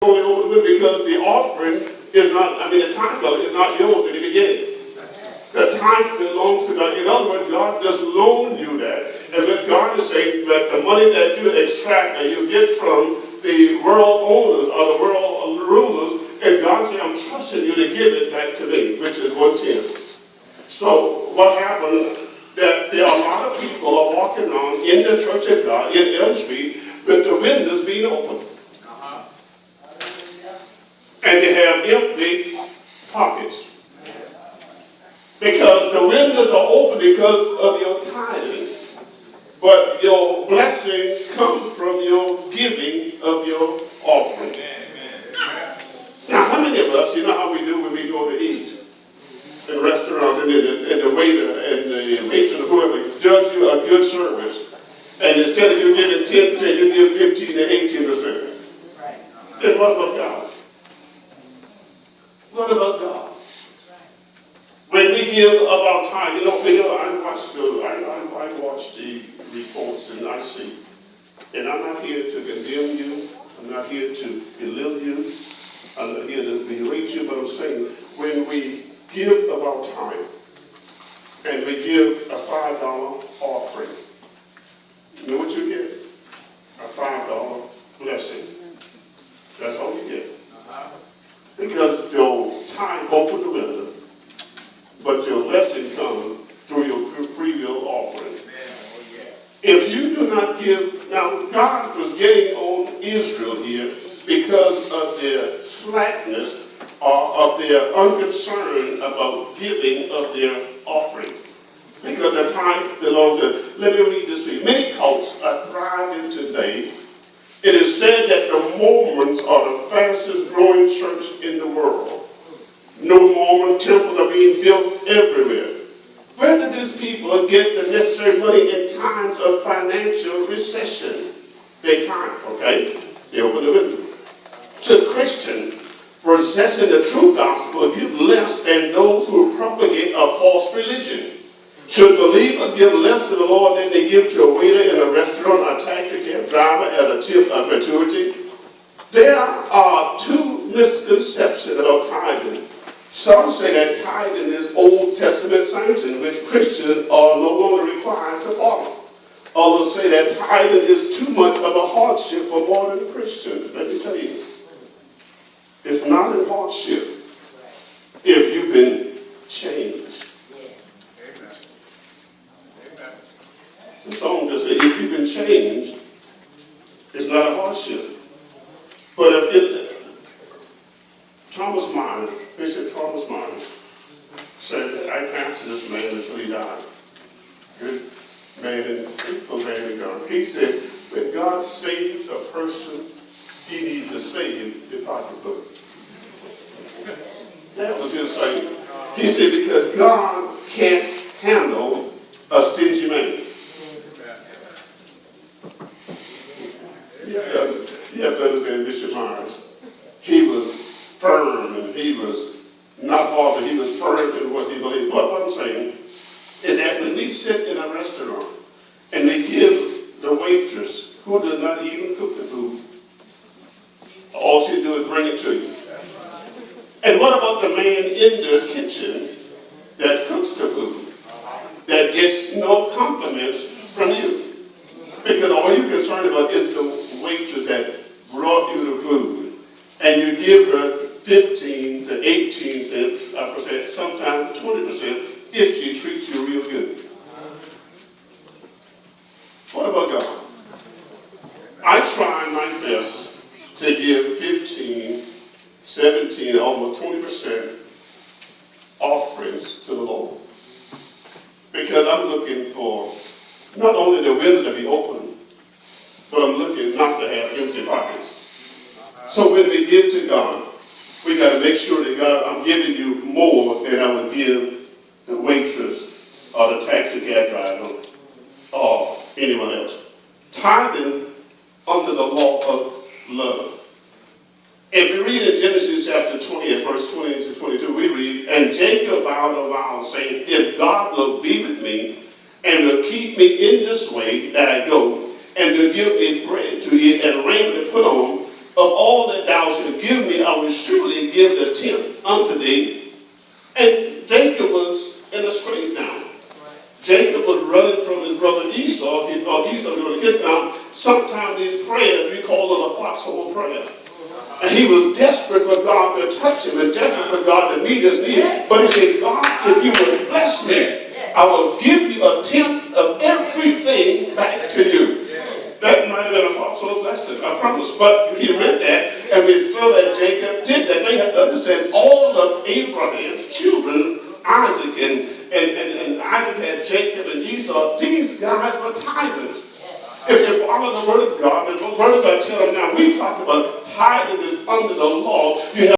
only open to it because the offering is not, the tithe is not yours in the beginning. The tithe belongs to God. In other words, God just loaned you that. And what God is saying, that the money that you extract and you get from the world owners or the world rulers, and God said, I'm trusting you to give it back to me, which is 1/10. So what happened, that there are a lot of people are walking on in the church of God, in Elm Street, with the windows being open. And they have empty pockets. Because the windows are open because of your tithing. But your blessings come from your giving of your offering. Now, how many of us, you know how we do when we go to eat in restaurants, and the waiter and the matron or whoever does you a good service, and instead of you giving 10%, you give 15 to 18%. Then what about God? What about God? When we give of our time, I watch the reports and I see, and I'm not here to condemn you, I'm not here to belittle you, I'm not here to berate you, but I'm saying when we give of our time and we give a $5 offering, you know what you get? A $5 blessing. That's all you get. Because your time opened the window, but your blessing comes through your free will offering. If you do not give, now God was getting on Israel here because of their slackness or of their unconcern about giving of their offerings. Because the time belonged to, let me read this to you. Many cults are thriving today. It is said that the Mormons are the fastest growing church in the world. No Mormon temples are being built everywhere. Where do these people get the necessary money in times of financial recession? They tithe, okay? They open the window. To Christians, possessing the true gospel give less than those who propagate a false religion. Should believers give less to the Lord than they give to a waiter in a restaurant, a taxi cab driver as a tip of gratuity? There are two misconceptions about tithing. Some say that tithing is Old Testament sanction, which Christians are no longer required to follow. Others say that tithing is too much of a hardship for modern Christians. Let me tell you, it's not a hardship if you've been changed. The song just said, if you've been changed, it's not a hardship. But Thomas Myers, Bishop Thomas Myers, said that I pastored this man until he died. Good man and faithful man in God. He said, when God saves a person, he needs to save the pocketbook. That was his saying. He said, because God can't handle a stingy man. You have to understand Bishop Myers. He was firm and he was not hard, but he was firm in what he believed. But what I'm saying is that when we sit in a restaurant and we give the waitress who does not even cook the food, all she do is bring it to you. And what about the man in the kitchen that cooks the food, that gets no compliments from you? Because all you're concerned about is the waitress that brought you the food, and you give her 15 to 18%, sometimes 20%, if she treats you real good. What about God? I try my best to give 15, 17, almost 20% offerings to the Lord. Because I'm looking for not only the windows to be open, but I'm looking not to have empty pockets. So when we give to God, we got to make sure that God, I'm giving you more than I would give the waitress or the taxi cab driver or anyone else. Tithing under the law of love. If we read in Genesis chapter 20, at verse 20 to 22, we read, and Jacob vowed a vow, saying, if God will be with me and will keep me in this way that I go, and will give me bread to eat and raiment to put on, of all that thou shalt give me, I will surely give the tenth unto thee. And Jacob was in a straight down. Jacob was running from his brother Esau. Esau was going to get down. Sometimes these prayers, we call it a foxhole prayer. And he was desperate for God to touch him and desperate for God to meet his needs. But he said, God, if you would bless me, I will give you a tenth of everything back to you. That might have been a foxhole blessing, I promise. But he read that, and we feel that Jacob did that. They have to understand all of Abraham's children, Isaac, and Isaac had Jacob and Esau. These guys were tithers. If you follow the word of God, the word of God tells them now, we talk about tithing is under the law. You have